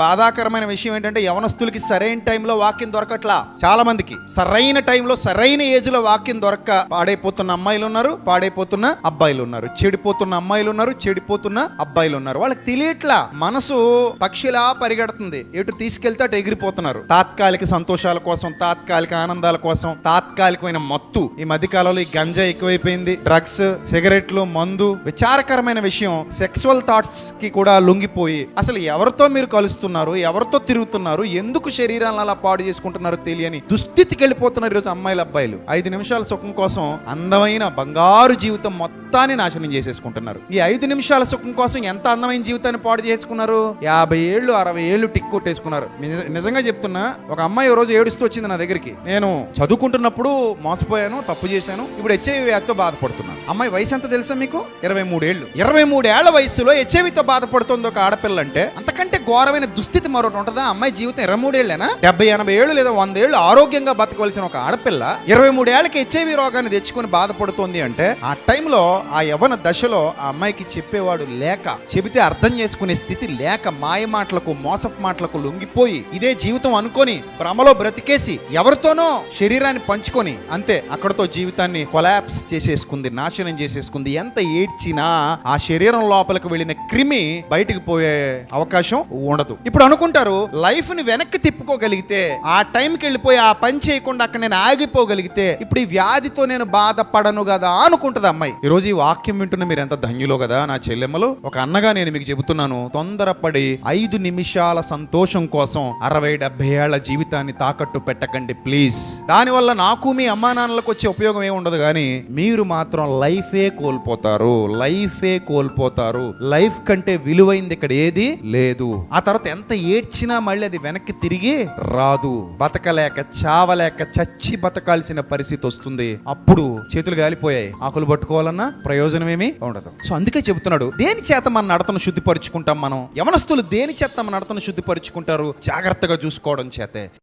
బాధాకరమైన విషయం ఏంటంటే యవనస్తులకి సరైన టైంలో వాక్యం దొరకట్లా. చాలా మందికి సరైన టైంలో సరైన ఏజ్ లో వాక్యం దొరక్క పాడైపోతున్న అమ్మాయిలు ఉన్నారు, పాడైపోతున్న అబ్బాయిలు ఉన్నారు, చెడిపోతున్న అమ్మాయిలు ఉన్నారు, చెడిపోతున్న అబ్బాయిలు ఉన్నారు. వాళ్ళకి తెలియట్లా. మనసు పక్షిలా పరిగెడుతుంది, ఎటు తీసుకెళ్తే అటు ఎగిరిపోతున్నారు. తాత్కాలిక సంతోషాల కోసం, తాత్కాలిక ఆనందాల కోసం, తాత్కాలికమైన మత్తు. ఈ మధ్య కాలంలో ఈ గంజా ఎక్కువైపోయింది, డ్రగ్స్, సిగరెట్లు, మందు. విచారకరమైన విషయం, సెక్సువల్ థాట్స్ కి కూడా లొంగిపోయి అసలు ఎవరితో మీరు కలుస్తున్నారు, ఎవరితో తిరుగుతున్నారు, ఎందుకు శరీరాలను అలా పాడు చేసుకుంటున్నారో తెలియని దుస్థితికి వెళ్ళిపోతున్నారు ఈరోజు అమ్మాయిలు, అబ్బాయిలు. 5 నిమిషాల సుఖం కోసం అందమైన బంగారు జీవితం మొత్తాన్ని నాశనం చేసేసుకుంటున్నారు. ఈ 5 నిమిషాల సుఖం కోసం ఎంత అందమైన జీవితాన్ని పాడు చేసుకున్నారు. 50 ఏళ్ళు 60 ఏళ్ళు టిక్ కొట్టేసుకున్నారు. నిజంగా చెప్తున్నా, ఒక అమ్మాయి ఓ రోజు ఏడుస్తూ వచ్చింది నా దగ్గరికి. నేను చదువుకుంటున్నప్పుడు మోసపోయాను, తప్పు చేశాను, ఇప్పుడు హెచ్ఐవి వ్యాధితో బాధపడుతున్నాను. అమ్మాయి వయసు ఎంత తెలుసా మీకు? 23 ఏళ్ళు. 23 ఏళ్ల వయసులో హెచ్ఐవితో బాధపడుతుంది ఒక ఆడపిల్ల అంటే అంతకంటే ఘోరమైన దుస్థితి మరొకటి ఉంటుందా? అమ్మాయి జీవితం 23 ఏళ్ళేనా? 70-80 ఏళ్ళు లేదా 100 ఏళ్ళు ఆరోగ్యంగా బతకవలసిన ఒక ఆడపిల్ల 23 ఏళ్ళకి హెచ్ఐవి రోగాన్ని తెచ్చుకొని బాధపడుతోంది అంటే ఆ టైంలో, ఆ యవ్వన దశలో ఆ అమ్మాయికి చెప్పేవాడు లేక, చెబితే అర్థం చేసుకునే స్థితి లేక, మాయ మాటలకు, మోసపు మాటలకు లొంగిపోయి ఇదే జీవితం అనుకొని భ్రమలో బ్రతికేసి ఎవరితోనో శరీరాన్ని పంచుకొని అంతే అక్కడతో జీవితాన్ని కొలాప్స్ చేసేసుకుంది, నాశనం చేసేసుకుంది. ఎంత ఏడ్చినా ఆ శరీరం లోపలికి వెళ్ళిన క్రిమి బయటికి పోయే అవకాశం ఉండదు. ఇప్పుడు అనుకుంటారు, లైఫ్ ని వెనక్కి తిప్పుకోగలిగితే, ఆ టైంకి వెళ్ళిపోయి ఆ పని చేయకుండా అక్కడ నేను ఆగిపోగలిగితే ఇప్పుడు ఈ వ్యాధితో నేను బాధపడను కదా అనుకుంటది అమ్మాయి. ఈ రోజు ఈ వాక్యం వింటున్న మీరు ఎంత ధన్యులో కదా నా చెల్లెమ్మలు. ఒక అన్నగా నేను మీకు చెబుతున్నాను, తొందరపడి 5 నిమిషాల సంతోషం కోసం 60-70 ఏళ్ల జీవితాన్ని తాకట్టు పెట్టకండి ప్లీజ్. దానివల్ల నాకు మీ అమ్మా నాన్నలకు వచ్చే ఉపయోగం ఏమి ఉండదు, కానీ మీరు మాత్రం లైఫే కోల్పోతారు, లైఫే కోల్పోతారు. లైఫ్ కంటే విలువైంది ఇక్కడ ఏది లేదు. ఆ తర్వాత ఎంత ఏడ్చినా మళ్ళీ అది వెనక్కి తిరిగి రాదు. బతకలేక, చావలేక, చచ్చి బతకాల్సిన పరిస్థితి వస్తుంది. అప్పుడు చేతులు గాలిపోయాయి, ఆకులు పట్టుకోవాలన్నా ప్రయోజనం ఏమీ ఉండదు. సో అందుకే చెబుతున్నాడు, దేని చేత మన నడతను శుద్ధిపరుచుకుంటాం మనం? యవనస్తులు దేని చేత మన నడతను శుద్ధిపరుచుకుంటారు? జాగ్రత్తగా చూసుకోవడం చేతే.